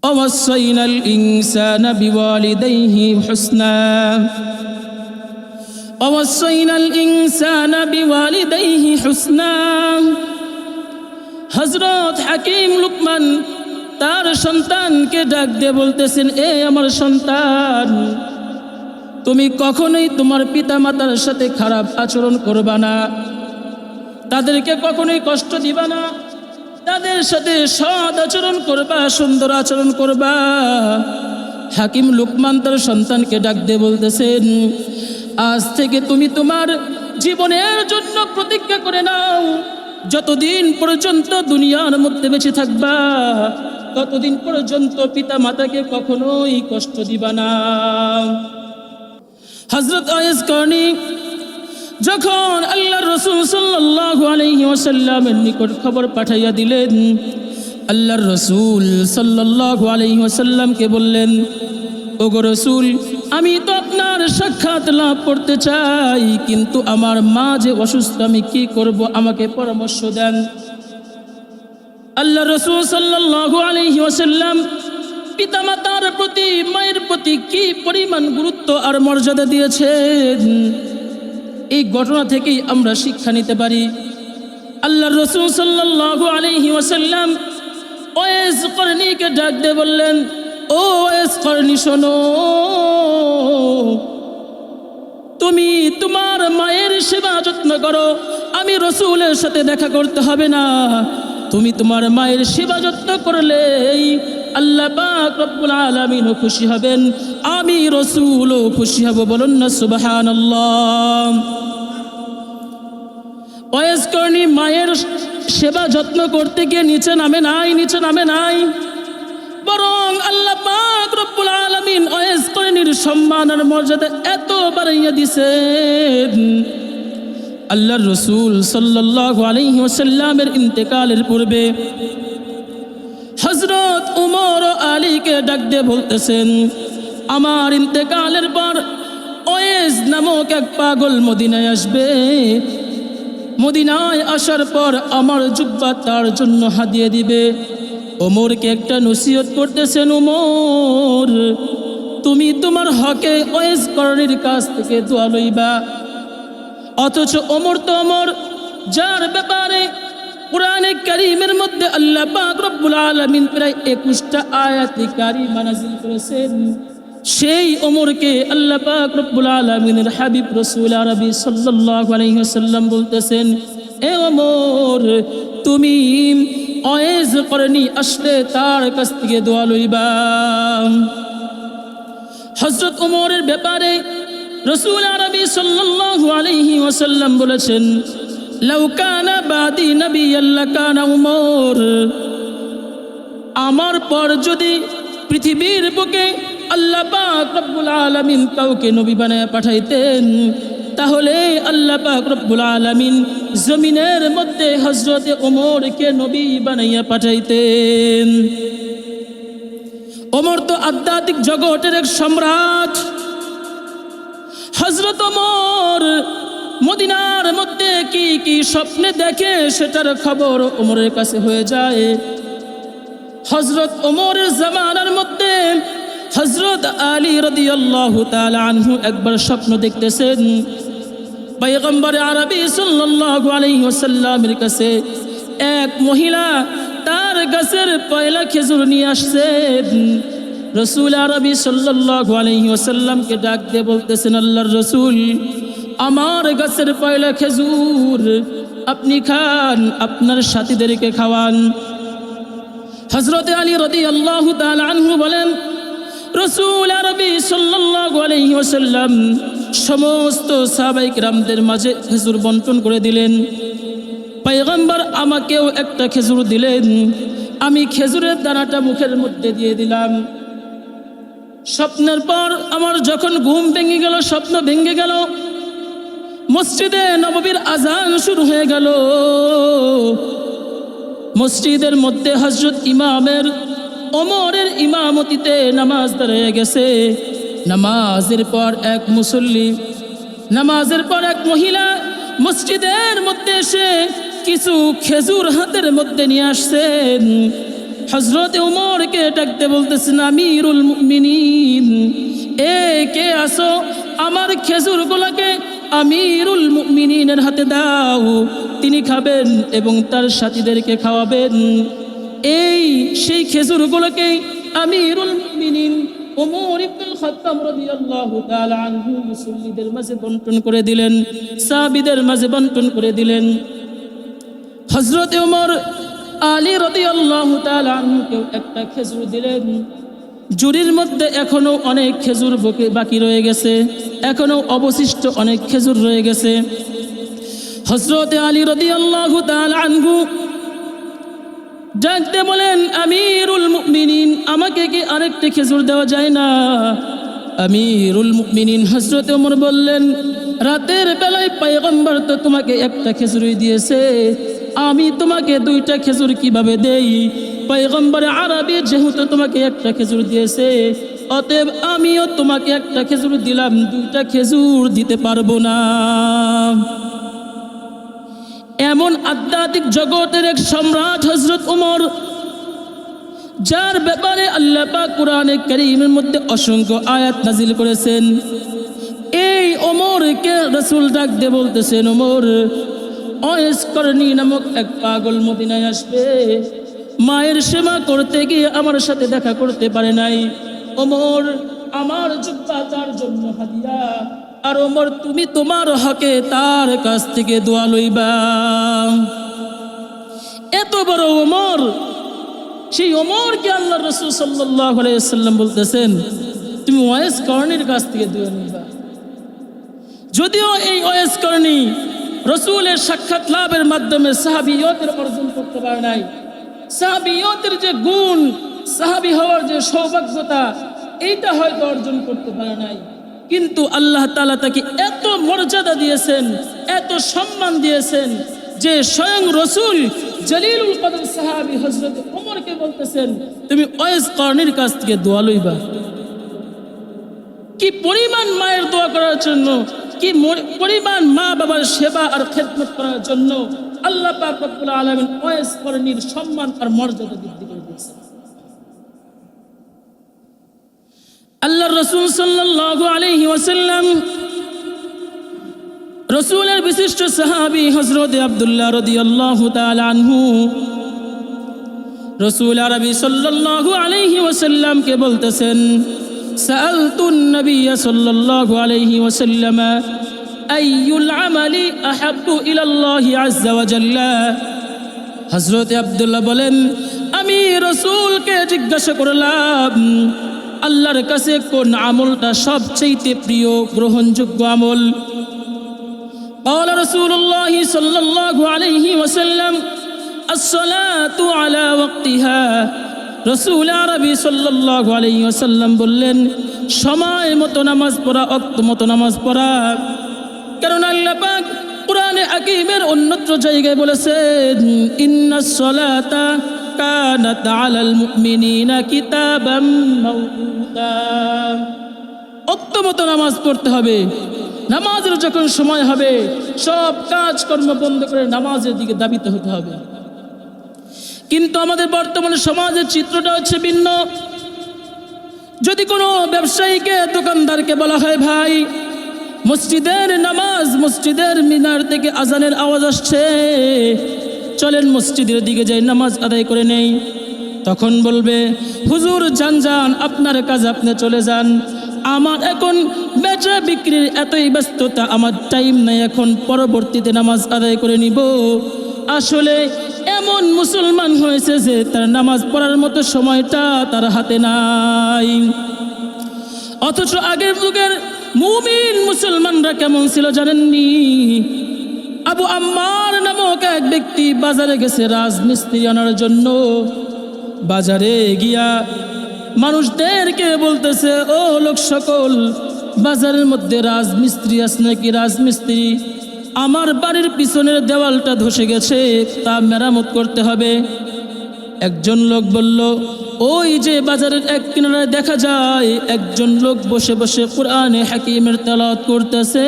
ووصينا الإنسان بوالديه حسنا ووصينا الإنسان بوالديه حسنا হযরত হাকিম লুকমান তার সন্তানকে ডাক দিয়ে বলতেছেন, এ আমার সন্তান, তুমি কখনোই তোমার পিতামাতার সাথে খারাপ আচরণ করবা না, তাদেরকে কখনোই কষ্ট দিবা না, তাদের সাথে সৎ আচরণ করবা, সুন্দর আচরণ করবা। হাকিম লুকমান তার সন্তানকে ডাক দিয়ে বলতেছেন, আজ থেকে তুমি তোমার জীবনের জন্য প্রতিজ্ঞা করে নাও, যতদিন পর্যন্ত দুনিয়ার মধ্যে বেঁচে থাকবা ততদিন পর্যন্ত পিতা মাতাকে কখনোই কষ্ট দিবা না। হযরত ওয়াইস করনী যখন আল্লাহর রাসূল সাল্লাল্লাহু আলাইহি ওয়াসাল্লামের নিকট খবর পাঠাইয়া দিলেন, আল্লাহর রাসূল সাল্লাল্লাহু আলাইহি ওয়াসাল্লামকে বললেন, ওগো রাসূল, আমি তো আপনার সাক্ষাৎ লাভ করতে চাই, কিন্তু আমার মা যে অসুস্থ, আমি কি করব, আমাকে পরামর্শ দেন। আল্লাহর রাসূল সাল্লাল্লাহু আলাইহি ওয়াসাল্লাম পিতামাতার প্রতি, মায়ের প্রতি কি পরিমাণ গুরুত্ব আর মর্যাদা দিয়েছেন, এই ঘটনা থেকেই আমরা শিক্ষা নিতে পারি। আল্লাহর রাসূল সাল্লাল্লাহু আলাইহি ওয়াসাল্লাম ওয়াইস করনীকে ডাক দিয়ে বললেন, ও ওয়াইস করনী, শোনো, তুমি তোমার মায়ের সেবা যত্ন করো, আমি রাসূলের সাথে দেখা করতে হবে না। তুমি তোমার মায়ের সেবা যত্ন করলেই আল্লাহ পাক রব্বুল আলামিনও খুশি হবেন, আমি রাসূলও খুশি হব। বলুন না সুবহানাল্লাহ। ওয়াইস করনী মায়ের সেবা যত্ন করতে গিয়ে নিচে নামে নাই, বরং আল্লাহ পাক রব্বুল আলামিন ওয়াইস করনীর সম্মান আর মর্যাদা এত বাড়াইয়া দিয়েছেন, আল্লাহর রাসূল সাল্লাল্লাহু আলাইহি ওয়াসাল্লামের ইন্তেকালের পূর্বে হযরত উমর ও আলীকে ডাক দিয়ে বলতেছেন, আমার ইন্তেকালের পর ওয়াইস নামক এক পাগল মদিনায় আসবে, মদিনায় আসার পর আমার জুব্বা তার জন্য হাদিয়া দিবে। ওমরকে একটা নসিহত করতেছেন, ওমর, তুমি তোমার হকে ওয়াইস করনীর কাছ থেকে দোয়া লইবা। অথচ ওমর তো ওমর, যার ব্যাপারে কুরআনে কারীমের মধ্যে আল্লাহ পাক রব্বুল আলামিন প্রায় 21টা আয়াতে কারিমা নাযিল করেছেন, সেই ওমরকে আল্লাহ পাক রব্বুল আলামিনের হাবিব রাসূল আরবি সাল্লাল্লাহু আলাইহি ওয়াসাল্লাম বলতেছেন, এ ওমর, তুমি ওয়াইস করনী আসলে তার কাছ থেকে দোয়া লইবা। হযরত ওমরের ব্যাপারে রাসূল আরবি সাল্লাল্লাহু আলাইহি ওয়াসাল্লাম বলেছেন, লাউ কানা বাদি নাবিয়্যান লাকানা উমর, আমার পর যদি পৃথিবীর বুকে আল্লাহ পাক রব্বুল আলামিন কাউকে নবী বানায়া পাঠাইতেন, তাহলে আল্লাহ পাক রব্বুল আলামিন জমিনের মধ্যে হযরতে ওমরকে নবী বানাইয়া পাঠাইতেন। ওমর তো আধ্যাত্মিক জগতের এক সম্রাট। হযরত ওমর মদিনার মধ্যে কি কি স্বপ্নে দেখে সেটার খবর ওমরের কাছে হয়ে যায়। হযরত ওমরের জামানার মধ্যে হযরত আলী রাদিয়াল্লাহু তাআলা আনহু একবার স্বপ্ন দেখতেছেন, পয়গম্বর আরবি সাল্লাল্লাহু আলাইহি ওয়াসাল্লামের কাছে এক মহিলা তার গাছের পয়লা খেজুর নিয়ে আসছেন। রাসূল আরবি সাল্লাল্লাহু আলাইহি ওয়াসাল্লামকে ডাক দিয়ে বলতেছেন, আল্লাহর রাসূল, আমার গাছের পয়লা খেজুর আপনি খান, আপনার সাথীদেরকে খাওয়ান। হযরত আলী রাদিয়াল্লাহু তাআলা আনহু বলেন, রাসূল আরবি সাল্লাল্লাহু আলাইহি ওয়াসাল্লাম সমস্ত সাহাবায়ে কিরামদের মাঝে খেজুর বন্টন করে দিলেন। পয়গম্বর আমাকেও একটা খেজুর দিলেন, আমি খেজুরের দানাটা মুখের মধ্যে দিয়ে দিলাম। স্বপ্নের পর আমার যখন ঘুম ভেঙে গেল, স্বপ্ন ভেঙে গেল, মসজিদে নববীর আজান শুরু হয়ে গেল। মসজিদের মধ্যে হযরত ইমামের ওমরের ইমামতিতে নামাজ দাঁড়িয়ে গেছে। নামাজের পর এক মুসল্লি, নামাজের পর এক মহিলা মসজিদের মধ্যে এসে কিছু খেজুর হাতের মধ্যে নিয়ে আসছেন। হযরত ওমরকে ডাকতে বলতেছেন, আমিরুল মুমিনিন, কে আসো, আমার খেজুরগুলোকে আমিরুল মুমিনিনের হাতে দাও, তিনি খাবেন এবং তার সাথীদেরকে খাওয়াবেন। সেই খেজুরগুলোকে আমিরুল মুমিনিন ওমর ইবনুল খাত্তাব রাদিয়াল্লাহু তাআলা আনহু মুসল্লিদের মাঝে বন্টন করে দিলেন, সাহাবীদের মাঝে বন্টন করে দিলেন। হযরত ওমর আলী রাদিয়াল্লাহু তাআলা আনহুকে একটা খেজুর দিলেন। জুরির মধ্যে এখনো অনেক খেজুর বাকি রয়ে গেছে, এখনো অবশিষ্ট অনেক খেজুর রয়ে গেছে। হযরত আলী রাদিয়াল্লাহু তাআলা আনহু ডাকতে বলেন, আমিরুল মুমিনিন, আমাকে কি আরেকটা খেজুর দেওয়া যায় না? আমিরুল মুমিনিন হযরত ওমর বললেন, রাতের বেলায় পয়গম্বর তো তোমাকে একটা খেজুরই দিয়েছে, আমি তোমাকে দুইটা খেজুর কিভাবে দেই? পয়গম্বর আরবি যেহেতু তোমাকে একটা খেজুর দিয়েছে, অতএব আমিও তোমাকে একটা খেজুর দিলাম, দুইটা খেজুর দিতে পারবো না। এমন আধ্যাত্মিক জগতের এক সম্রাট হযরত ওমর, যার ব্যাপারে আল্লাহ পাক কোরআনে কারীমের মধ্যে অসংখ্য আয়াত নাজিল করেছেন। এই ওমরকে রাসূল ডাক দিয়ে বলতেছেন, ওমর, ওয়াইস করনী নামক এক পাগল মদিনায় আসবে, মায়ের সেবা করতে গিয়ে আমার সাথে দেখা করতে পারে নাই। ওমর, আমার জুব্বা তার জন্য হাদিয়া, আর ওমর তুমি তোমার হকে তার কাছ থেকে দোয়া লইবা। এত বড় ওমর, সেই ওমরকে আল্লাহ রাসূল সাল্লাল্লাহু আলাইহি ওয়াসাল্লাম বলতেছেন, তুমি ওয়াইস করণীর কাছ থেকে দোয়া নিবা। যদিও এই ওয়াইস করণী রাসূলের সাক্ষাৎ লাভের মাধ্যমে সাহাবিয়তের অর্জন করতে পারে নাই, সাহাবিয়তের যে গুণ, সাহাবী হওয়ার যে সৌভাগ্যতা, এইটা হয়তো অর্জন করতে পারে নাই, কিন্তু আল্লাহ তাআলা তাকে এত মর্যাদা দিয়েছেন, এত সম্মান দিয়েছেন যে স্বয়ং রাসূল জলিলুল কদর সাহাবী হযরত ওমরকে বলতেছেন, তুমি ওয়াইস করণীর কাছ থেকে দোয়া লইবা। কি পরিমাণ মায়ের দোয়া করার জন্য, কি পরিমাণ মা বাবার সেবা আর খেদমত করার জন্য আল্লাহ পাক রব্বুল আলামিন ওয়াইস করণীর সম্মান আর মর্যাদা বৃদ্ধি করে দিয়েছেন। আল্লাহর রাসূল সাল্লাল্লাহু আলাইহি ওয়াসাল্লাম, রাসূলের বিশিষ্ট সাহাবী হযরত আব্দুল্লাহ রাদিয়াল্লাহু তাআলা আনহু রাসূল আরবি সাল্লাল্লাহু আলাইহি ওয়াসাল্লামকে বলতেছেন, সাআলতুন নবিয়্য সাল্লাল্লাহু আলাইহি ওয়াসাল্লাম আইয়ুল আমালি আহাব্বু ইলাল্লাহি আযজা ওয়া জাল্লা। হযরত আব্দুল্লাহ বলেন, আমি রাসূলকে জিজ্ঞাসা করলাম, আল্লাহর কাছে কোন আমলটা সবচেয়ে প্রিয় গ্রহণযোগ্য আমল? قال رسول الله صلى الله عليه وسلم الصلاة على وقتها। রাসূল আরবি সাল্লাল্লাহু আলাইহি ওয়াসাল্লাম বললেন, সময় মতো নামাজ পড়া, ওয়াক্ত মতো নামাজ পড়া। কারণ আল্লাহ পাক কোরআনে হাকীমের অন্যত্র জায়গায় বলেছেন, ইন্নাস সালাতা কানাত আলাল মুমিনিনা কিতাবাম মাওকুতা। ওয়াক্ত মতো নামাজ পড়তে হবে। নামাজের যখন সময় হবে, সব কাজকর্ম বন্ধ করে নামাজের দিকে ধাবিত হতে হবে। কিন্তু আমাদের বর্তমানে সমাজের চিত্রটা হচ্ছে ভিন্ন। যদি কোনো ব্যবসায়ীকে, দোকানদারকে বলা হয়, ভাই মসজিদের নামাজ, মসজিদের মিনার থেকে আজানের আওয়াজ আসছে, চলেন মসজিদের দিকে যাই, নামাজ আদায় করে নেই, তখন বলবে, হুজুর যান যান, আপনার কাজ আপনি চলে যান, আমার এখন বেচা বিক্রির এতই ব্যস্ততা, আমার টাইম নাই, এখন পরবর্তীতে নামাজ আদায় করে নিব। আসলে এমন মুসলমান হয়েছে যে তার নামাজ পড়ার মতো সময়টা তার হাতে নাই। অথচ আগের যুগের মুমিন মুসলমানরা কেমন ছিল জানেননি? আবু আম্মার নামক এক ব্যক্তি বাজারে গেছে রাজমিস্ত্রি আনার জন্য। বাজারে গিয়া মানুষদেরকে বলতেছে, ও লোক সকল, বাজারের মধ্যে রাজমিস্ত্রি আছে নাকি? রাজমিস্ত্রি, আমার বাড়ির পিছনের দেওয়ালটা ধসে গেছে, তা মেরামত করতে হবে। একজন লোক বলল, ওই যে বাজারের এক কিনারায় দেখা যায় একজন লোক বসে বসে কোরআনে হাকিমের তেলাওয়াত করতেছে,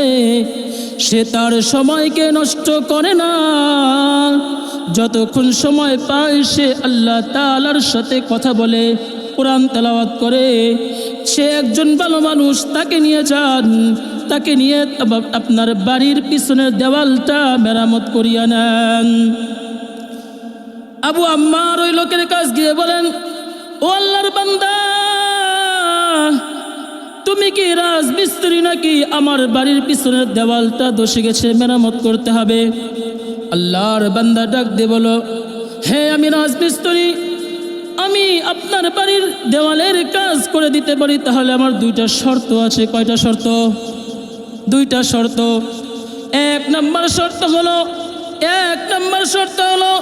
সে তার সময়কে নষ্ট করে না, যতক্ষণ সময় পায় সে আল্লাহ তাআলার সাথে কথা বলে, কোরআন তেলাওয়াত করে। সে একজন ভালো মানুষ, তাকে নিয়ে যান, তাকে নিয়ে আপনার বাড়ির পিছনের দেওয়ালটা মেরামত করিয়া নেন। আবু আম্মার ওই লোকের কাছ গিয়ে বলেন, ও আল্লাহর বান্দা, তুমি কি রাজমিস্ত্রি নাকি? আমার বাড়ির পিছনের দেওয়ালটা ধসে গেছে, মেরামত করতে হবে। আল্লাহর বান্দা ডাক দিয়ে বলো, হ্যাঁ আমি রাজমিস্ত্রি, আমি আপনার বাড়ির দেওয়ালের কাজ করে দিতে পারি। তাহলে আমার দুইটা শর্ত আছে। কয়টা শর্ত? দুইটা শর্ত। এক নম্বর শর্ত হলো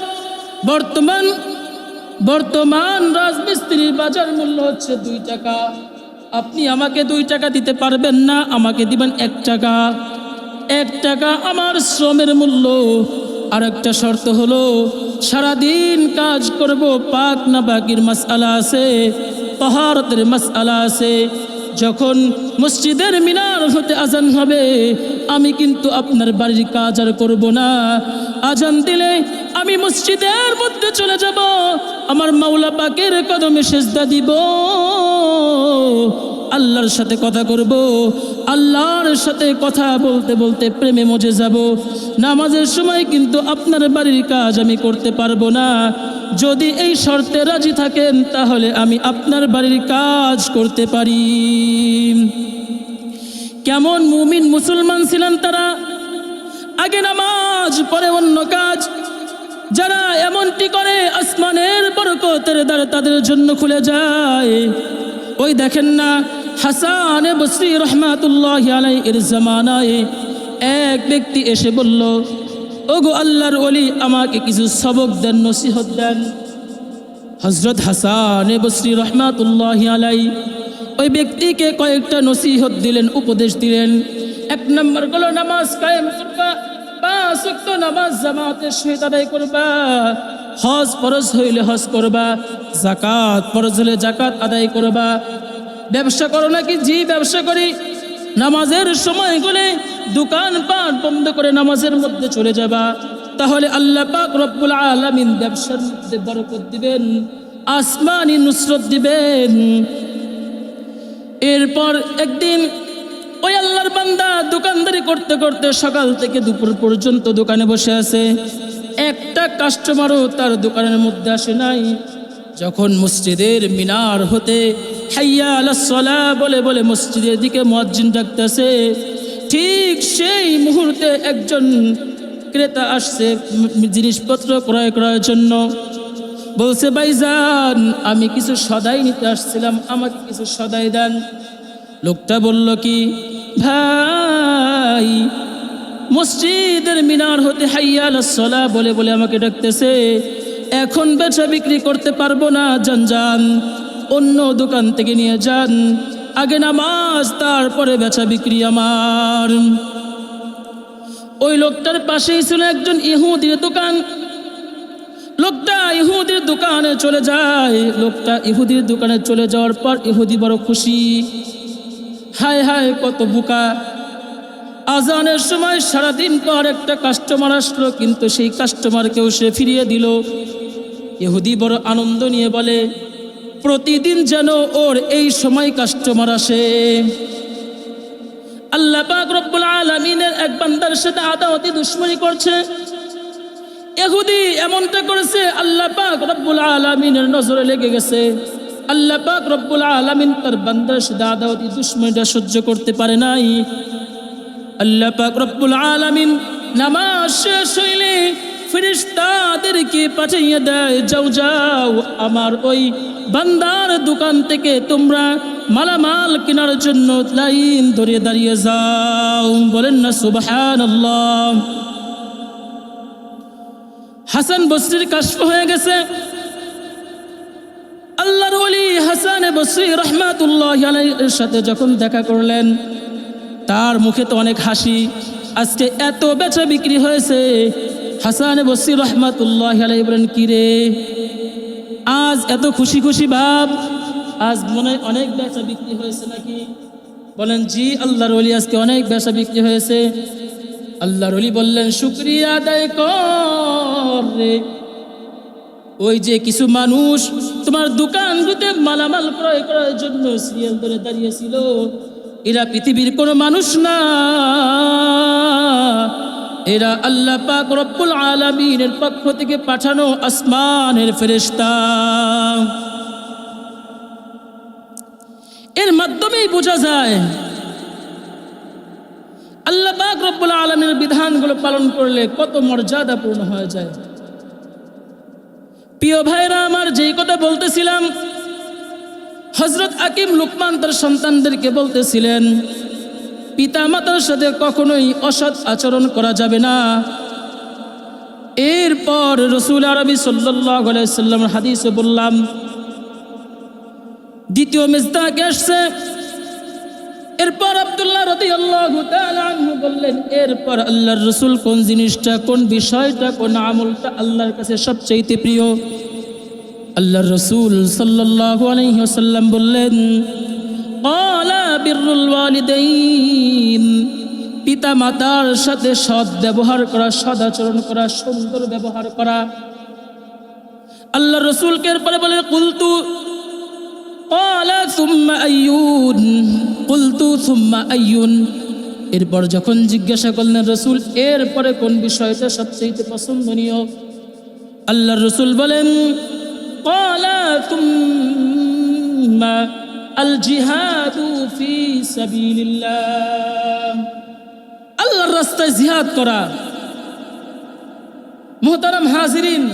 বর্তমান রাজমিস্ত্রির বাজার মূল্য হচ্ছে 2 টাকা। আপনি আমাকে 2 টাকা দিতে পারবেন না, আমাকে দিবেন 1 টাকা। 1 টাকা আমার শ্রমের মূল্য। আর একটা শর্ত হলো, সারাদিন কাজ করব, পাক না পাকির মাসআলা আছে, তাহারাতের মাসআলা আছে। যখন মসজিদের মিনার হতে আজান হবে, আমি কিন্তু আপনার বাড়ির কাজ আর করব না। আজান দিলে আমি মসজিদের মধ্যে চলে যাব, আমার মাওলা পাকের কদমে সেজদা দিব, আল্লাহর সাথে কথা করব। আল্লাহর সাথে কথা বলতে বলতে প্রেমে মজে যাব। নামাজের সময় কিন্তু আপনার বাড়ির কাজ আমি করতে পারবো না। যদি এই শর্তে রাজি থাকেন, তাহলে আমি আপনার বাড়ির কাজ করতে পারি। কেমন মুমিন মুসলমান ছিলেন তারা! আগে নামাজ, পরে অন্য কাজ। যারা এমনটি করে, আসমানের বরকতের দ্বার তাদের জন্য খুলে যায়। ওই দেখেন না, হাসান বসরি রহমাতুল্লাহি আলাইহির জামানায় এক ব্যক্তি এসে বলল, ওগো আল্লাহর ওলি, আমাকে কিছু সবক দেন, নসিহত দেন। হযরত হাসান বসরি রহমাতুল্লাহি আলাইহি ওই ব্যক্তিকে কয়েকটা নসিহত দিলেন, উপদেশ দিলেন। 1 নম্বর হলো, নামাজ কায়েম করবা, 5 ওয়াক্ত নামাজ জামাতের সহিত আদায় করবা। হজ ফরজ হইলে হজ করবা, যাকাত ফরজ হলে যাকাত আদায় করবা। ব্যবসা করো নাকি? জি ব্যবসা করি। নামাজের সময়গুলো দোকানপাট বন্ধ করে নামাজের মধ্যে চলে যাবা, তাহলে আল্লাহ পাক রব্বুল আলামিন ব্যবসার মধ্যে বরকত দিবেন, আসমানি নুসরত দিবেন। এরপর একদিন ওই আল্লাহর বান্দা দোকানদারি করতে করতে সকাল থেকে দুপুর পর্যন্ত দোকানে বসে আছে। একটা কাস্টমারও তার দোকানের মধ্যে আসে নাই। যখন মসজিদের মিনার হতে হাইয়া আলাস সালাহ বলে বলে মসজিদের দিকে মুয়াজ্জিন ডাকতেছে, ঠিক সেই মুহূর্তে একজন ক্রেতা আসছে জিনিসপত্র ক্রয় করার জন্য। বলছে, ভাইজান, আমি কিছু সদাই নিতে আসছিলাম, আমাকে কিছু সদাই দেন। লোকটা বলল কি, ভাই, মসজিদের মিনার হতে হাইয়া আলাস সালাহ বলে বলে আমাকে ডাকতেছে, এখন বেচা বিক্রি করতে পারবো না, যান অন্য দোকান থেকে নিয়ে যান, আগে নামাজ তারপরে বেচা বিক্রি আমার। ওই লোকটার পাশেই ছিল একজন ইহুদির দোকান। লোকটা ইহুদির দোকানে চলে যায়। লোকটা ইহুদির দোকানে চলে যাওয়ার পর ইহুদি বড় খুশি। হায় হায়, কত বোকা! আজানের সময় সারাদিন পর একটা কাস্টমার আসলো, কিন্তু সেই কাস্টমারকেও সে ফিরিয়ে দিল। ইহুদি বড় আনন্দ নিয়ে বলে, প্রতিদিন যেন ওর এই সময় কাস্টমার আসে। আল্লাহ পাক রব্বুল আলামিনের এক বান্দার সাথে আদাওয়াতি দুশমনি করছে। ইহুদি এমনটা করেছে, আল্লাহ পাক রব্বুল আলামিনের নজরে লেগে গেছে। আল্লাহ পাক রব্বুল আলামিন তার বান্দার সাথে আদাওয়াতি দুশমনিটা সহ্য করতে পারে নাই। আল্লাহ পাক রব্বুল আলামিন নামাজ শেষ হইলে ফেরেশতাদেরকে পাঠিয়ে দেয়, যাও যাও, আমার ওই বান্দার দোকান থেকে তোমরা মালামাল কেনার জন্য লাইন ধরে দাঁড়িয়ে যাও। বলেন না সুবহানাল্লাহ। হাসান বসরির কাশফ হয়ে গেছে। আল্লাহর ওলি হাসান বসরি রহমাতুল্লাহি আলাইহির সাথে যখন দেখা করলেন, তার মুখে তো অনেক হাসি। আজকে এত বেচা বিক্রি হয়েছে। হাসান বসরি রহমাতুল্লাহি আলাইহি বলেন, কি রে, আজ এত খুশি খুশি ভাব? আজ মনে হয় অনেক বেচা বিক্রি হয়েছে নাকি? বলেন, জি আল্লাহর ওলি, আজকে অনেক বেচা বিক্রি হয়েছে। আল্লাহর ওলি বললেন, শুকরিয়া আদায় কর রে। ওই যে কিছু মানুষ তোমার দোকানগুলোতে মালামাল ক্রয় করার জন্য সিরিয়াল ধরে দাঁড়িয়েছিল, এরা পৃথিবীর কোনো মানুষ না, এরা আল্লাহ পাক রব্বুল আলামিনের পক্ষ থেকে পাঠানো আসমানের ফেরেশতা। এর মাধ্যমেই বোঝা যায় আল্লাহ পাক রব্বুল আলামিনের বিধানগুলো পালন করলে কত মর্যাদাপূর্ণ হয়ে যায়। প্রিয় ভাইরা আমার, যেই কথা বলতেছিলাম, হযরত হাকিম লুকমান তার সন্তানদেরকে বলতেছিলেন পিতা মাতার সাথে কখনোই অসৎ আচরণ করা যাবে না। এরপর রাসূল আরবি সাল্লাল্লাহু আলাইহি সাল্লামের হাদিসে বললাম, দ্বিতীয় মিজদাকে আসছে। এরপর আব্দুল্লাহ রাদিয়াল্লাহু তাআলা আনহু বললেন, এরপর আল্লাহর রাসূল কোন জিনিসটা, কোন বিষয়টা, কোন আমলটা আল্লাহর কাছে সবচেয়ে প্রিয়? আল্লাহর রাসূল সাল্লাল্লাহু আলাইহি ওয়াসাল্লাম বললেন, ক্বালা বিররুল ওয়ালিদাইন, পিতা মাতার সাথে সৎ ব্যবহার করা, সদাচরণ করা, সুন্দর ব্যবহার করা। আল্লাহর রাসূলকে এরপরে বলে কুলতু ক্বালা সুম্মা আইয়ুন, কুলতু সুম্মা আইয়ুন। এরপর যখন জিজ্ঞাসা করলেন রাসূল এরপরে কোন বিষয়টা সবচেয়ে পছন্দনীয়, আল্লাহর রাসূল বলেন ক্বালা সুম্মা আল জিহাদু ফি সাবিলিল্লাহ, আল্লাহর রাস্তায় জিহাদ করা। মুহতারাম হাজিরিন,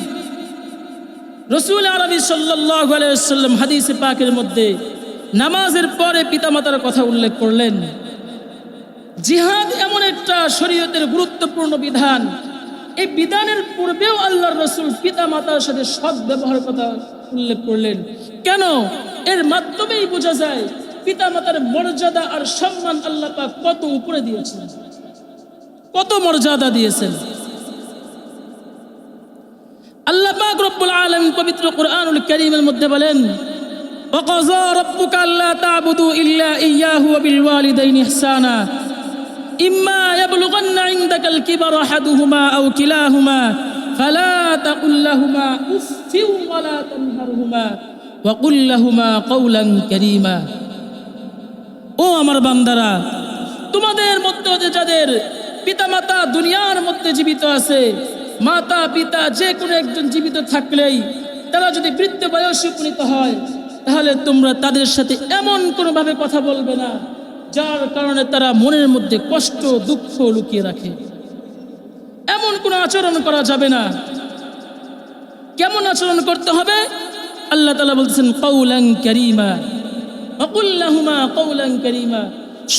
রাসূল আরবি সাল্লাল্লাহু আলাইহি ওয়াসাল্লাম হাদিসে পাকের মধ্যে নামাজের পরে পিতামাতার কথা উল্লেখ করলেন। জিহাদ এমন একটা শরীয়তের গুরুত্বপূর্ণ বিধান, এই বিধানের পূর্বেও আল্লাহর রাসূল পিতামাতার সাথে সৎ ব্যবহারের কথা উল্লেখ করলেন। কেন? এর মাধ্যমেই বোঝা যায় পিতামাতার মর্যাদা আর সম্মান আল্লাহ পাক কত উপরে দিয়েছেন, কত মর্যাদা দিয়েছেন। আল্লাহ পাক রব্বুল আলামিন পবিত্র কুরআনুল কারীমের মধ্যে বলেন, ওয়াকাযা রাব্বুকা আল্লা তা'বুদু ইল্লা ইয়্যাহু ওয়া বিল ওয়ালিদাইনি ইহসানা ইম্মা ইয়াবলুগান্না ইনদাকাল কিবারা আহাদুহুমা আও কিলাহুমা ফালা তাকুল লাহুমা উফফিন ওয়া লা তানহারহুমা ওয়া কুল লাহুমা কাওলান কারীমা। ও আমার বান্দারা, তোমাদের মধ্যে যাদের পিতামাতা দুনিয়ার মধ্যে জীবিত আছে, মাতা পিতা যে কোনো একজন জীবিত থাকলেই তারা যদি বৃদ্ধ বয়সে উপনীত হয়, তাহলে তোমরা তাদের সাথে এমন কোনোভাবে কথা বলবে না যার কারণে তারা মনের মধ্যে কষ্ট দুঃখ লুকিয়ে রাখে। এমন কোনো আচরণ করা যাবে না। কেমন আচরণ করতে হবে? আল্লাহ তাআলা বলতেছেন কাওলান কারীমা ওয়া কুল লাহুমা কাওলান কারীমা,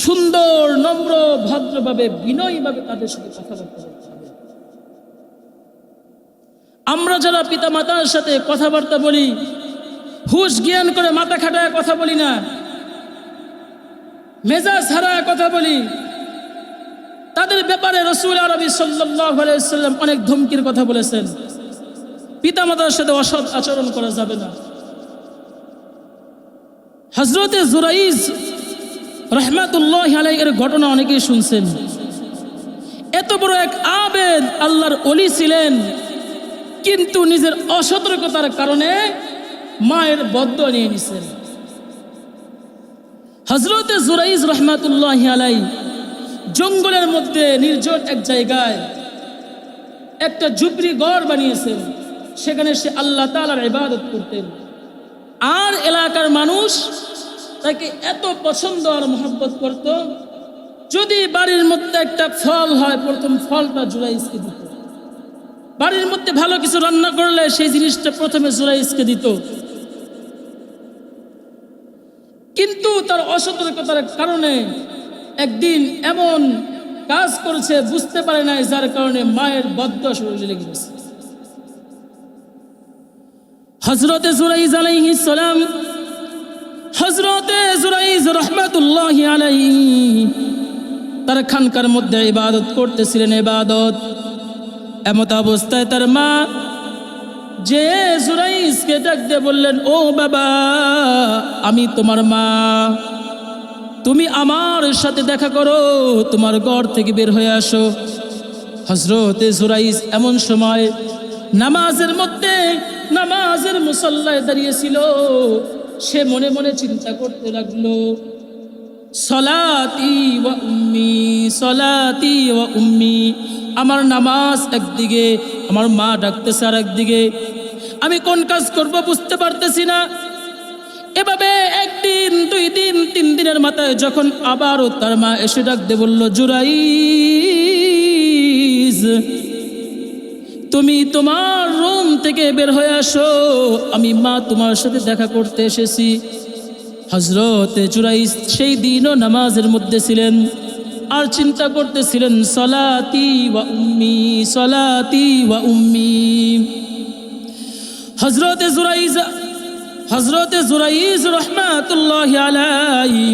সুন্দর নম্র ভদ্রভাবে বিনয়ীভাবে তাদের সাথে কথাবার্তা বলতে হবে। আমরা যারা পিতা মাতার সাথে কথাবার্তা বলি, হুঁশ জ্ঞান করে মাথা খাটায় কথা বলি না, মেজাজ হারায় কথা বলি, তাদের ব্যাপারে রাসূল আরবি সাল্লাল্লাহু আলাইহি ওয়াসাল্লাম অনেক ধমকির কথা বলেছেন। পিতা মাতার সাথে অসৎ আচরণ করা যাবে না। হযরতে জুরাইজ রাহমাতুল্লাহি আলাইহি এর ঘটনা অনেকেই শুনছেন। এত বড় এক আবেদ আল্লাহর ওলি ছিলেন, কিন্তু নিজের অসতর্কতার কারণে মায়ের বদদুয়া নিয়ে নিছেন। হযরতে জুরাইজ রাহমাতুল্লাহি আলাইহি জঙ্গলের মধ্যে নির্জন এক জায়গায় একটা ঝুপড়ি ঘর বানিয়েছেন। সেখানে সে আল্লাহ তাআলার ইবাদত করতেন। আর এলাকার মানুষ তাকে এত পছন্দ আর মহব্বত করত, যদি বাড়ির মধ্যে একটা ফল হয় প্রথম ফলটা জুরাইজকে দিত। বাড়ির মধ্যে ভালো কিছু রান্না করলে সেই জিনিসটা প্রথমে জুরাইজকে দিত। কিন্তু তার অসতর্কতার কারণে একদিন এমন কাজ করেছে বুঝতে পারে নাই, যার কারণে মায়ের বদদুয়া শরীরে লেগে গেছে। হযরতে জুরাইজ আলাইহিস সালাম, হযরতে জুরাইজ রাহমাতুল্লাহি আলাইহি তার খানকার মধ্যে ইবাদত করতেছিলেন। ইবাদত এমত অবস্থায় তার মা যে জুরাইজকে ডাক দিয়ে বললেন, ও বাবা, আমি তোমার মা, তুমি আমার সাথে দেখা করো, তোমার ঘর থেকে বের হয়ে আসো। হযরতে জুরাইজ এমন সময় নামাজের মধ্যে নামাজের মুসল্লায় দাঁড়িয়েছিল, সে মনে মনে চিন্তা করতে লাগলো, সলাতি ওয়া উম্মি, সলাতি ওয়া উম্মি। আমার নামাজ একদিকে, আমার মা ডাকতেছে আর একদিকে, আমি কোন কাজ করব বুঝতে পারতেছি না। এভাবে একদিন, 2 দিন, 3 দিনের মাথায় যখন আবারও তার মা এসে ডাকতে বলল, জুরাইজ, তুমি তোমার রুম থেকে বের হয়ে আসো, আমি মা তোমার সাথে দেখা করতে এসেছি। হযরত জুরাইজ সেই দিনও নামাজের মধ্যে ছিলেন আর চিন্তা করতেছিলেন, সলাতি ওয়া উম্মি, সলাতি ওয়া উম্মি। হযরত জুরাইজ রাহমাতুল্লাহি আলাইহি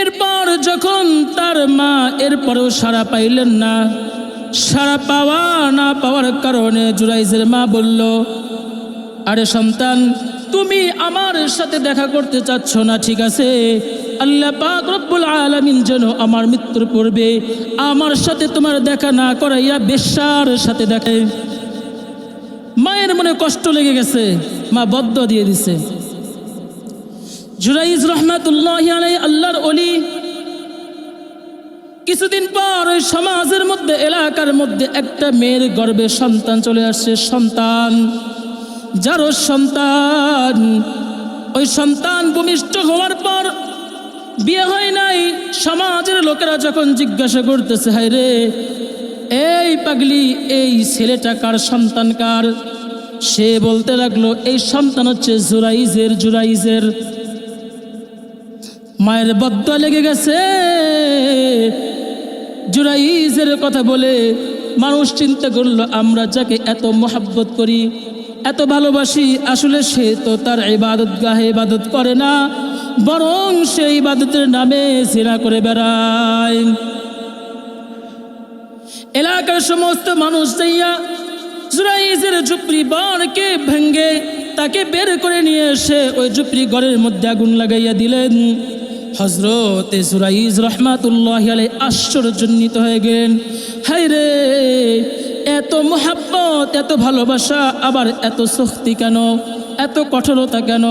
এরপর যখন তার মা এরপরেও সাড়া পাইলেন না, সাড়া না পাওয়ার কারণে জুরাইজের মা বলল, আরে সন্তান, তুমি আমার সাথে দেখা করতে চাচ্ছ না, ঠিক আছে, আল্লাহ পাক রব্বুল আলামিন যেন আমার মৃত্যুর পূর্বে আমার সাথে তোমার দেখা না করাইয়া বেশ্যার সাথে দেখে। মায়ের মনে কষ্ট লেগে গেছে, মা বদ্দুয়া দিয়ে দিছে। জুরাইজ রাহমাতুল্লাহি আলাইহি আল্লাহর ওলি। কিছুদিন পর ওই সমাজের মধ্যে, এলাকার মধ্যে একটা মেয়ের গর্ভে সন্তান চলে আসছে, সন্তান, যারও সন্তান। ওই সন্তান ভূমিষ্ঠ হওয়ার পর বিয়ে হয় নাই। সমাজের লোকেরা যখন জিজ্ঞাসা করতেছে, হায় রে, এই পাগলি, এই ছেলেটা কার সন্তান, কার? সে বলতে লাগলো, এই সন্তান হচ্ছে জুরাইজের। মায়ের বদ্দুয়া লেগে গেছে। জুরাইজের কথা বলে মানুষ চিন্তা করলো, আমরা যাকে এত মোহাব্বত করি, এত ভালোবাসি, আসলে সে তো তার ইবাদতগাহে ইবাদত করে না, বরং সে ইবাদতের নামে জিনা করে বেড়ায়। এলাকার সমস্ত মানুষ যাইয়া জুরাইজের ঝুপড়ি বাড়কে ভেঙ্গে তাকে বের করে নিয়ে এসে ওই ঝুপড়ি ঘরের মধ্যে আগুন লাগাইয়া দিলেন। হযরত জুরাইজ রাহমাতুল্লাহি আলাইহি আশ্চর্যান্বিত হয়ে গেলেন, হায় রে, এত মোহাব্বত, এত ভালোবাসা, আবার এত শক্তি কেন, এত কঠোরতা কেন?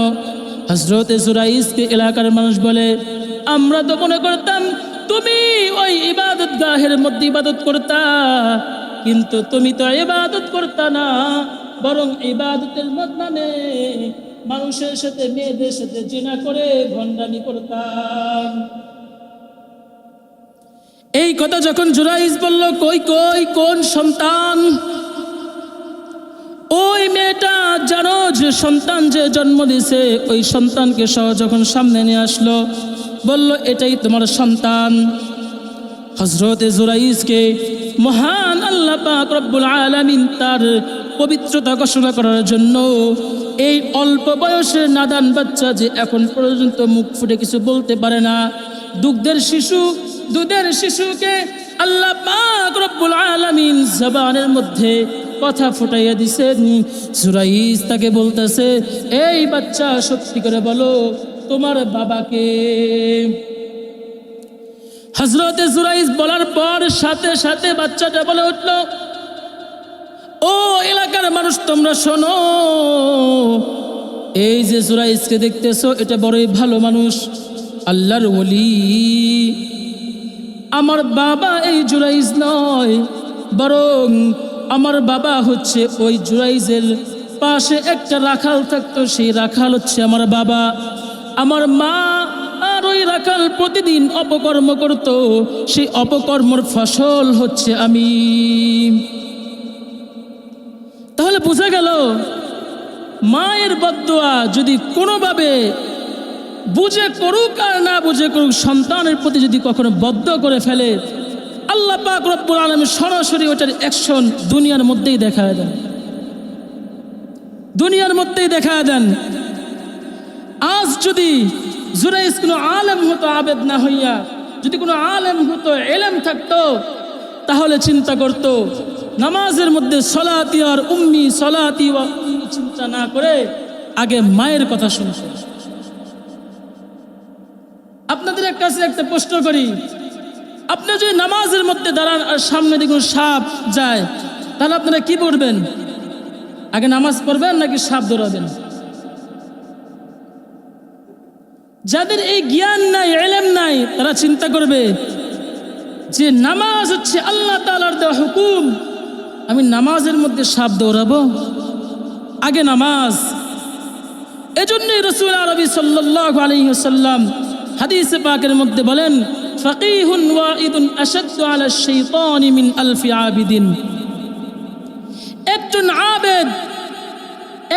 হযরত জুরাইজকে এলাকার মানুষ বলে, আমরা তো মনে করতাম তুমি ওই ইবাদতগাহের মধ্যে ইবাদত করতা, কিন্তু তুমি তো ইবাদত করতা না, বরং ইবাদতের নামে মানুষের সাথে, মেয়েদের সাথে জিনা করে ভণ্ডামি করতাম। এই কথা যখন জুরাইজ বলল, কই কই কোন সন্তান? ওই মেয়েটা জানো যে সন্তান যে জন্ম দিয়েছে, ওই সন্তানকে সহ যখন সামনে নিয়ে আসলো, বলল, এটাই তোমার সন্তান। হযরত জুরাইজকে মহান আল্লাহ পাক রব্বুল আলামিন তার পবিত্রতা ঘোষণা করার জন্য এই অল্প বয়সের নাদান বাচ্চা, যে এখন পর্যন্ত মুখ ফুটে কিছু বলতে পারে না, দুধের শিশুকে আল্লাহ পাক রব্বুল আলামিন জবানের মধ্যে কথা ফুটাইয়া দিছেন। জুরাইজ তাকে বলতেছে, এই বাচ্চা, সত্যি করে বলো, তোমার বাবাকে? হযরত জুরাইজ বলার পর সাথে সাথে বাচ্চাটা বলে উঠল, ও এলাকার মানুষ, তোমরা শোনো, এই যে জুরাইজকে দেখতেছো, এটা বড়ই ভালো মানুষ, আল্লাহর ওলি। আমার বাবা এই জুরাইজ নয়, বরং আমার বাবা হচ্ছে ওই জুরাইজের পাশে একটা রাখাল থাকতো, সেই রাখাল হচ্ছে আমার বাবা। আমার মা আর ওই রাখাল প্রতিদিন অপকর্ম করত, সেই অপকর্মর ফসল হচ্ছে আমি। তাহলে বোঝা গেল, মায়ের বদদুয়া যদি কোনোভাবে বুঝে করুক আর না বুঝে করুক, সন্তানের প্রতি যদি কখনো বদদুয়া করে ফেলে, আল্লাহ পাক রব্বুল আলামিন সরাসরি ওটার অ্যাকশন দুনিয়ার মধ্যেই দেখায় দেন, দুনিয়ার মধ্যেই দেখায় দেন। আজ যদি জুরাইজ কোনো আলেম হতো, আবেদ না হইয়া, যদি কোনো আলেম হতো, এলেম থাকতো, তাহলে চিন্তা করত, নামাজের মধ্যে সলাতি আর উম্মি, সলাতি ওয়া উম্মি চিন্তা না করে আগে মায়ের কথা শুনছে। আপনাদের কাছে একটা প্রশ্ন করি, আপনি যদি নামাজের মধ্যে দাঁড়ান আর সামনে দেখুন সাপ যায়, তাহলে আপনারা কি করবেন? আগে নামাজ পড়বেন নাকি সাপ দৌড়াবেন? যাদের এই জ্ঞান নাই, ইলম নাই, তারা চিন্তা করবে যে নামাজ হচ্ছে আল্লাহ তাআলার দেওয়া হুকুম, আমি নামাজের মধ্যে সাপ দৌড়াবো? আগে নামাজ। এজন্যই রাসূল আরবি সাল্লাল্লাহু আলাইহি ওয়াসাল্লাম হাদিসে পাকের মধ্যে বলেন, ফাকিহুন ওয়াইদুন আশাদ্দু আলা শাইতানি মিন আলফি আবিদিন। একজন আবেদ,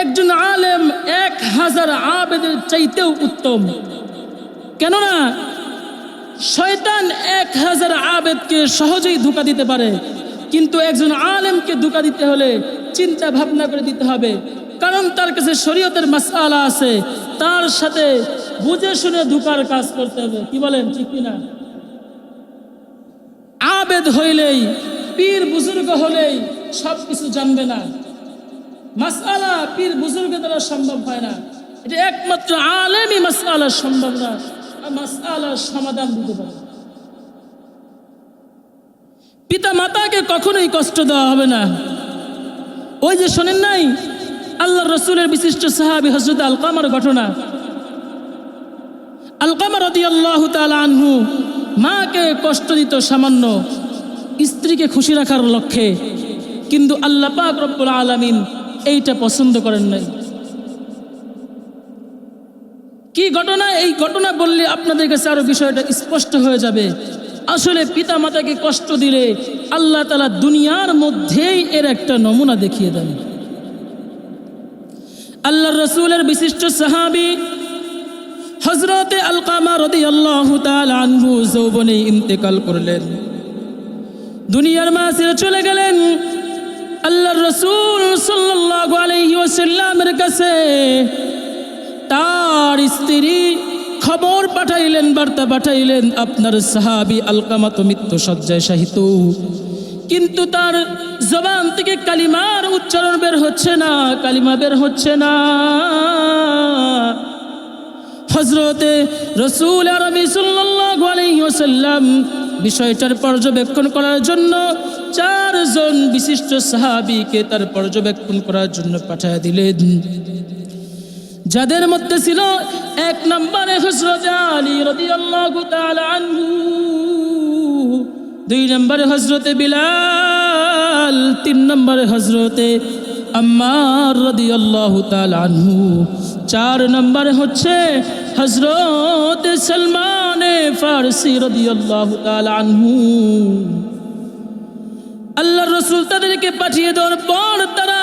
একজন আলেম 1000 আবেদের চাইতেও উত্তম। কেননা শয়তান 1000 আবেদকে সহজেই ধোঁকা দিতে পারে, কিন্তু একজন আলেমকে ধোঁকা দিতে হলে চিন্তা ভাবনা করে দিতে হবে, কারণ তার কাছে শরীয়তের মাসআলা আছে, তার সাথে বুঝে শুনে ধোঁকার কাজ করতে হবে। কি বলেন, ঠিক কিনা? আবেদ হইলেই, পীর বুজুর্গ হলেই সব কিছু জানবে না। মাসআলা পীর বুজুর্গ দ্বারা সম্ভব হয় না, এটা একমাত্র আলেমই মাসআলা সম্ভব না, মাসআলার সমাধান দিতে পারে। পিতা মাতাকে কখনোই কষ্ট দেওয়া হবে না। ওই যে শোনেন নাই আল্লাহর রাসূলের বিশিষ্ট সাহাবী হযরত আলকামার ঘটনা। আলকামা রাদিয়াল্লাহু তাআলা আনহু মাকে কষ্ট দিত সামান্য, স্ত্রীকে খুশি রাখার লক্ষ্যে, কিন্তু আল্লাহ পাক রব্বুল আলামিন এইটা পছন্দ করেন নাই। কি ঘটনা? এই ঘটনা বললে আপনাদের কাছে আরো বিষয়টা স্পষ্ট হয়ে যাবে। আসলে পিতা মাতাকে কষ্ট দিলে আল্লাহ তাআলা দুনিয়ার মধ্যেই এর একটা নমুনা দেখিয়ে দেন। আল্লাহর রাসূলের বিশিষ্ট সাহাবী হযরতে আলকামা রাদিয়াল্লাহু তাআলা আনহু যৌবনে ইন্তেকাল করলেন, দুনিয়ার মাঝে চলে গেলেন। আল্লাহর রাসূল সাল্লাল্লাহু আলাইহি ওয়াসাল্লামের কাছে তার স্ত্রী খবর পাঠাইলেন, বার্তা পাঠাইলেন, আপনার সাহাবী আলকামা তো মৃত্যু শয্যায় শায়িত, কিন্তু তার জবান থেকে কালিমার উচ্চারণ বের হচ্ছে না, কালিমা বের হচ্ছে না। হযরতে রাসূল আরবি সাল্লাল্লাহু আলাইহি ওয়াসাল্লাম বিষয়টার পর্যবেক্ষণ করার জন্য 4 জন বিশিষ্ট সাহাবীকে তার পর্যবেক্ষণ করার জন্য পাঠিয়ে দিলেন, যাদের মধ্যে ছিল 1 নম্বরে হযরত আলী রাদিয়াল্লাহু তাআলা আনহু, 2 নম্বরে হযরতে বিলাল, 3 নম্বরে হযরতে আম্মার রাদিয়াল্লাহু তাআলা আনহু, 4 নম্বরে হচ্ছে হযরতে সালমানে ফারসি রাদিয়াল্লাহু তাআলা আনহু। আল্লাহর রাসূল তাদেরকে পাঠিয়ে দেওয়ার পর তারা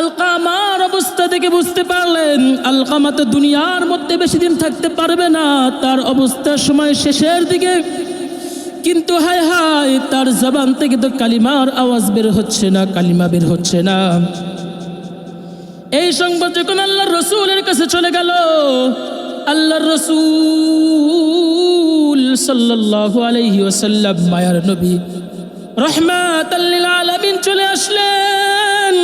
আলকামার অবস্থা থেকে বুঝতে পারলেন আলকামা তো দুনিয়ার মধ্যে বেশি দিন থাকতে পারবে না, তার অবস্থার সময় শেষের দিকে, কিন্তু হায় হায় তার জবান থেকে তো কালিমার আওয়াজ বের হচ্ছে না, কালিমা বের হচ্ছে না। এই সংবাদ যখন আল্লাহর রাসূলের কাছে চলে গেল, আল্লাহর রাসূল সাল্লাল্লাহু আলাইহি ওয়াসাল্লাম মায়ার নবী রাহমাতাল লিল আলামিন চলে আসলেন,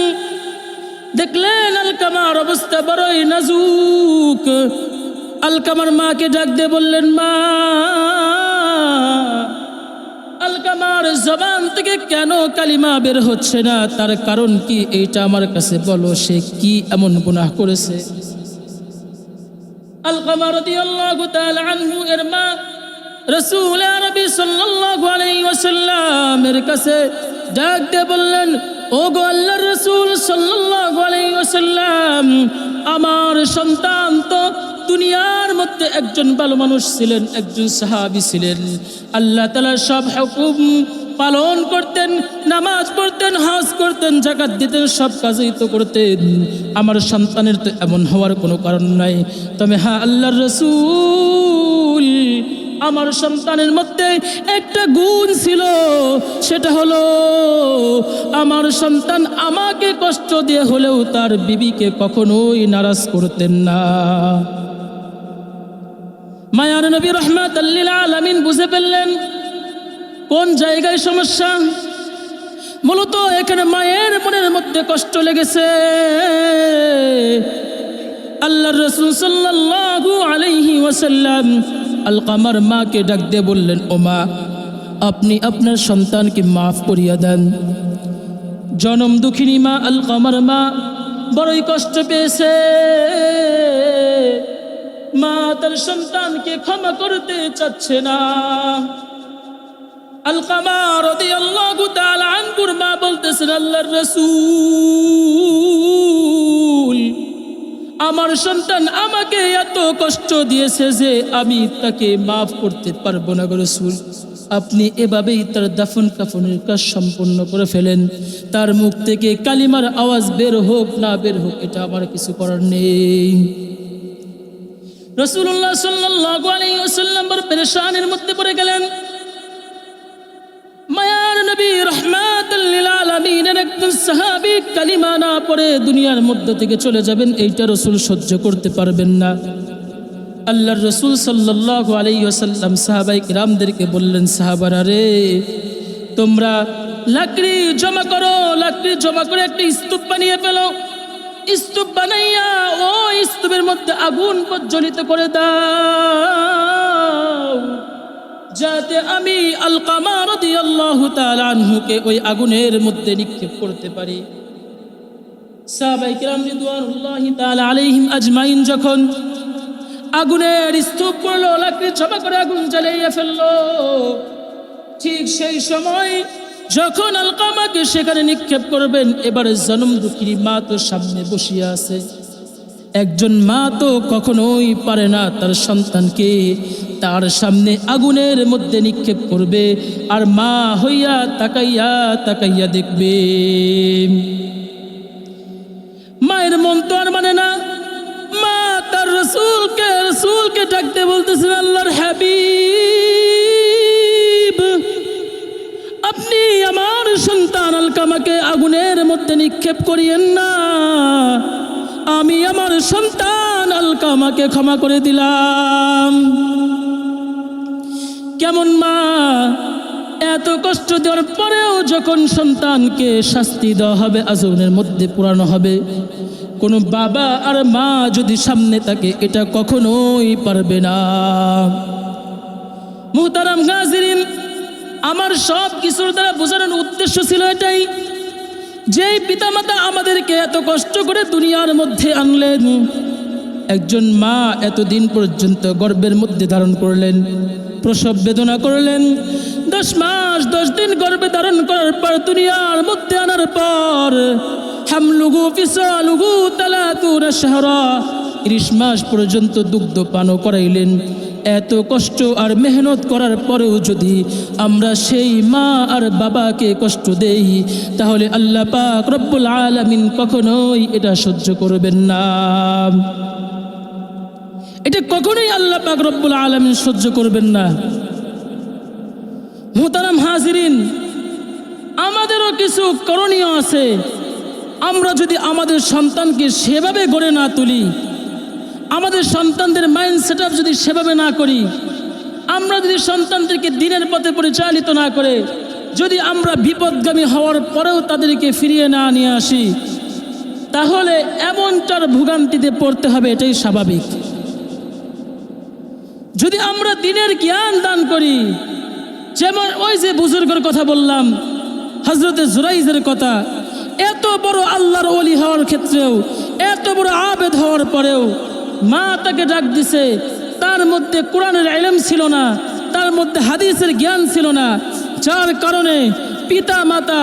দেখলেন আলকামার অবস্থা বড়ই নাজুক। আলকামার মাকে ডাক দিয়ে বললেন, মা, আলকামার জবান থেকে কেন কালিমা বের হচ্ছে না, তার কারণ কি এইটা আমার কাছে বলো, সে কি এমন গুনাহ করেছে? আলকামা রাদিয়াল্লাহু তাআলা আনহু এর মা রাসূল আরবি সাল্লাল্লাহু আলাইহি ওয়াসাল্লামের কাছে ডাক দিয়ে বললেন, ও গো আল্লাহর রাসূল সাল্লাল্লাহু আলাইহি ওয়াসাল্লাম, আমার সন্তান তো দুনিয়ার মধ্যে একজন ভালো মানুষ ছিলেন, একজন সাহাবী ছিলেন, আল্লাহ তাআলার সব হুকুম পালন করতেন, নামাজ পড়তেন, হজ করতেন, যাকাত দিতেন, সব কাজই তো করতেন। আমার সন্তানের তো এমন হওয়ার কোনো কারণ নাই। তবে হ্যাঁ আল্লাহর রাসূল, আমার সন্তানের মধ্যে একটা গুণ ছিল, সেটা হলো আমার সন্তান আমাকে কষ্ট দিয়ে হলেও তার বিবিকে কখনোই নারাজ করতেন না। মায়ার নবী রাহমাতাল লিল আলামিন বুঝে ফেললেন কোন জায়গায় সমস্যা। মূলত এখানে মায়ের মনের মধ্যে কষ্ট লেগেছে। আল্লাহর রাসূল সাল্লাল্লাহু আলাইহি ওয়াসাল্লাম আলকামার মাকে ডাক দিয়ে বললেন, ও মা, আপনি আপনার সন্তানকে মাফ করিয়া দেন। জনম দুঃখিনী মা আলকামার মা বড়ই কষ্ট পেয়েছে। মা তার সন্তানকে ক্ষমা করতে চাচ্ছে না। আলকামা রাদিয়াল্লাহু তাআলা আনহুর মা বলতেছেন, আল্লাহর রাসূল, আমার সন্তান আমাকে এত কষ্ট দিয়েছে যে আমি তাকে মাফ করতে পারবো না গো রাসূল। আপনি এভাবেই তার দাফন কাফনের কাজ সম্পন্ন করে ফেলেন। তার মুখ থেকে কালিমার আওয়াজ বের হোক না বের হোক, এটা আমার কিছু করার নেই। রাসূলুল্লাহ সাল্লাল্লাহু আলাইহি ওয়াসাল্লাম বড় পেরেশানির মধ্যে পড়ে গেলেন। মায়ার নবী রাহমাতুল লিল আলামিনের একজন সাহাবী কালিমা না পড়ে দুনিয়ার মধ্যে থেকে চলে যাবেন, এইটা রাসূল সহ্য করতে পারবেন না। আল্লাহর রাসূল সাল্লাল্লাহু আলাইহি ওয়াসাল্লাম সাহাবায়ে কিরামদেরকে বললেন, সাহাবারা রে, তোমরা লাকড়ি জমা করো, লাকড়ি জমা করে একটা স্তূপ বানিয়ে ফেলো। স্তূপ বানাইয়া ওই স্তূপের মধ্যে আগুন প্রজ্বলিত করে দাও, যাতে আমি আলকামা রাদিয়াল্লাহু তাআলা আনহুকে ওই আগুনের মধ্যে নিক্ষেপ করতে পারি। সাহাবায়ে কিরাম রিদওয়ানুল্লাহি তাআলা আলাইহিম আজমাইন যখন আগুনের স্তূপ করলো, লাকড়ি জমা করে আগুন জ্বালিয়ে ফেললো, ঠিক সেই সময় যখন আলকামাকে সেখানে নিক্ষেপ করবেন, এবারে জনম দুঃখিনী মা তো সামনে বসিয়া আছে। একজন মা তো কখনোই পারে না তার সন্তানকে তার সামনে আগুনের মধ্যে নিক্ষেপ করবে আর মা হইয়া তাকাইয়া তাকাইয়া দেখবে। মায়ের মন তো আর মানে না। মা তার রসুলকে ডাকতে বলতেছেন, আল্লাহর হাবিব, আপনি আমার সন্তান আলকামাকে আগুনের মধ্যে নিক্ষেপ করিয়েন না। আমি আমার সন্তান আলকামাকে ক্ষমা করে দিলাম। কেমন মা, এত কষ্ট দেওয়ার পরেও যখন সন্তানকে শাস্তি দেওয়া হবে, আগুনের মধ্যে পোড়ানো হবে, কোনো বাবা আর মা যদি সামনে থাকে এটা কখনোই পারবে না। মুহতারাম হাজিরিন, আমার সব কিছুর দ্বারা বোঝানোর উদ্দেশ্য ছিল এটাই, যেই পিতামাতা আমাদেরকে এত কষ্ট করে দুনিয়ার মধ্যে আনলেন, একজন মা এতদিন পর্যন্ত গর্ভের মধ্যে ধারণ করলেন, প্রসব বেদনা করলেন, 10 মাস 10 দিন গর্ভে ধারণ করার পর দুনিয়ার মধ্যে আনার পর হামলুহু ফিসালুহু 30 শাহরা, 30 মাস পর্যন্ত দুগ্ধ পান করাইলেন। এত কষ্ট আর মেহনত করার পরেও যদি আমরা সেই মা আর বাবাকে কষ্ট দেই, তাহলে আল্লাহ পাক রব্বুল আলামিন কখনোই এটা সহ্য করবেন না। এটা কখনোই আল্লাহ পাক রব্বুল আলামিন সহ্য করবেন না। মুহতারাম হাজিরিন, আমাদেরও কিছু করণীয় আছে। আমরা যদি আমাদের সন্তানকে সেভাবে গড়ে না তুলি, আমাদের সন্তানদের মাইন্ড সেট আপ যদি সেভাবে না করি, আমরা যদি সন্তানদেরকে দিনের পথে পরিচালিত না করে, যদি আমরা বিপদগামী হওয়ার পরেও তাদেরকে ফিরিয়ে না নিয়ে আসি, তাহলে এমনটার ভোগান্তিতে পড়তে হবে, এটাই স্বাভাবিক। যদি আমরা দিনের জ্ঞান দান করি, যেমন ওই যে বুজুর্গের কথা বললাম, হযরতে জুরাইজের কথা, এত বড় আল্লাহর ওলি হওয়ার ক্ষেত্রেও, এত বড় আবেদ হওয়ার পরেও মা তাকে ডাক দিছে, তার মধ্যে কোরআনের ইলম ছিল না, তার মধ্যে হাদিসের জ্ঞান ছিল না, যার কারণে পিতা মাতা,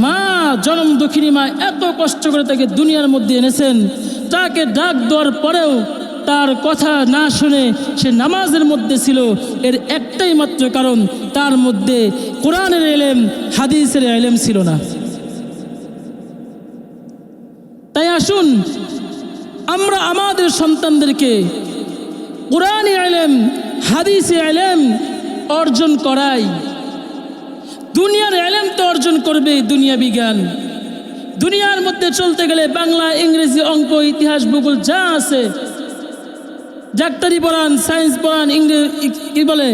মা জনম দুঃখিনী মা এত কষ্ট করে তাকে দুনিয়ার মধ্যে এনেছেন, তাকে ডাক দেওয়ার পরেও তার কথা না শুনে সে নামাজের মধ্যে ছিল। এর একটাই মাত্র কারণ, তার মধ্যে কোরআনের ইলম হাদিসের ইলম ছিল না। তাই আসুন আমরা আমাদের সন্তানদেরকে কোরআনী ইলম হাদিসে ইলম অর্জন করাই। দুনিয়ার ইলম তো অর্জন করবে, দুনিয়া বিজ্ঞান, দুনিয়ার মধ্যে চলতে গেলে বাংলা, ইংরেজি, অঙ্ক, ইতিহাস, ভূগোল যা আছে, ডাক্তারি পড়ান, সায়েন্স পড়ান, কি বলে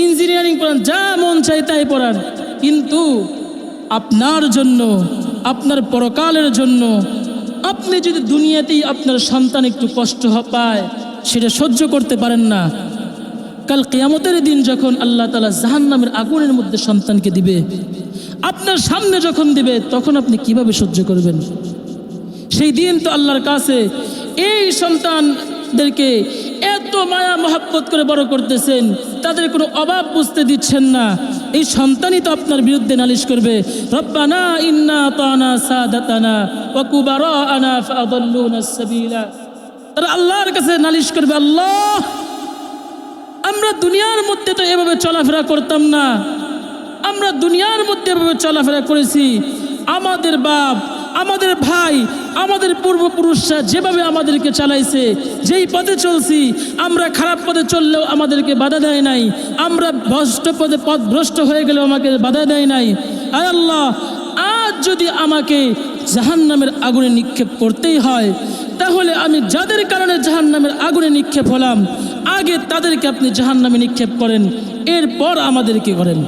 ইঞ্জিনিয়ারিং পড়ান, যা মন চাই তাই পড়ান, কিন্তু আপনার জন্য, আপনার পরকালের জন্য আপনি যদি দুনিয়াতেই আপনার সন্তান একটু কষ্ট পায়, সেটা সহ্য করতে পারেন না, কাল কিয়ামতের দিন যখন আল্লাহ তাআলা জাহান্নামের আগুনের মধ্যে সন্তানকে দিবে, আপনার সামনে যখন দিবে তখন আপনি কিভাবে সহ্য করবেন? সেই দিন তো আল্লাহর কাছে এই সন্তানদেরকে এত মায়া মহব্বত করে বড় করতেছেন, তাদের কোনো অভাব বুঝতে দিচ্ছেন না। এই সন্তানই তো আপনার বিরুদ্ধে নালিশ করবে, রব্বানা ইন্না আতানা সাদাতানা ওয়া কুবারানা ফাআদাল্লুনা সাবিলা। তারা আল্লাহর কাছে নালিশ করবে, আল্লাহ আমরা দুনিয়ার মধ্যে তো এভাবে চলাফেরা করতাম না, আমরা দুনিয়ার মধ্যে এভাবে চলাফেরা করেছি, আমাদের বাপ, আমাদের ভাই, আমাদের পূর্বপুরুষরা যেভাবে আমাদেরকে চালাইছে, যেই পথে চলছি, আমরা খারাপ পথে চললেও আমাদেরকে বাধা দেয় নাই, আমরা ভ্রষ্ট পথে পথভ্রষ্ট হয়ে গেলেও আমাকে বাধা দেয় নাই। আয় আল্লাহ, আজ যদি আমাকে জাহান্নামের আগুনে নিক্ষেপ করতেই হয়, তাহলে আমি যাদের কারণে জাহান্নামের আগুনে নিক্ষেপ হলাম, আগে তাদেরকে আপনি জাহান্নামে নিক্ষেপ করেন, এরপর আমাদেরকে করেন।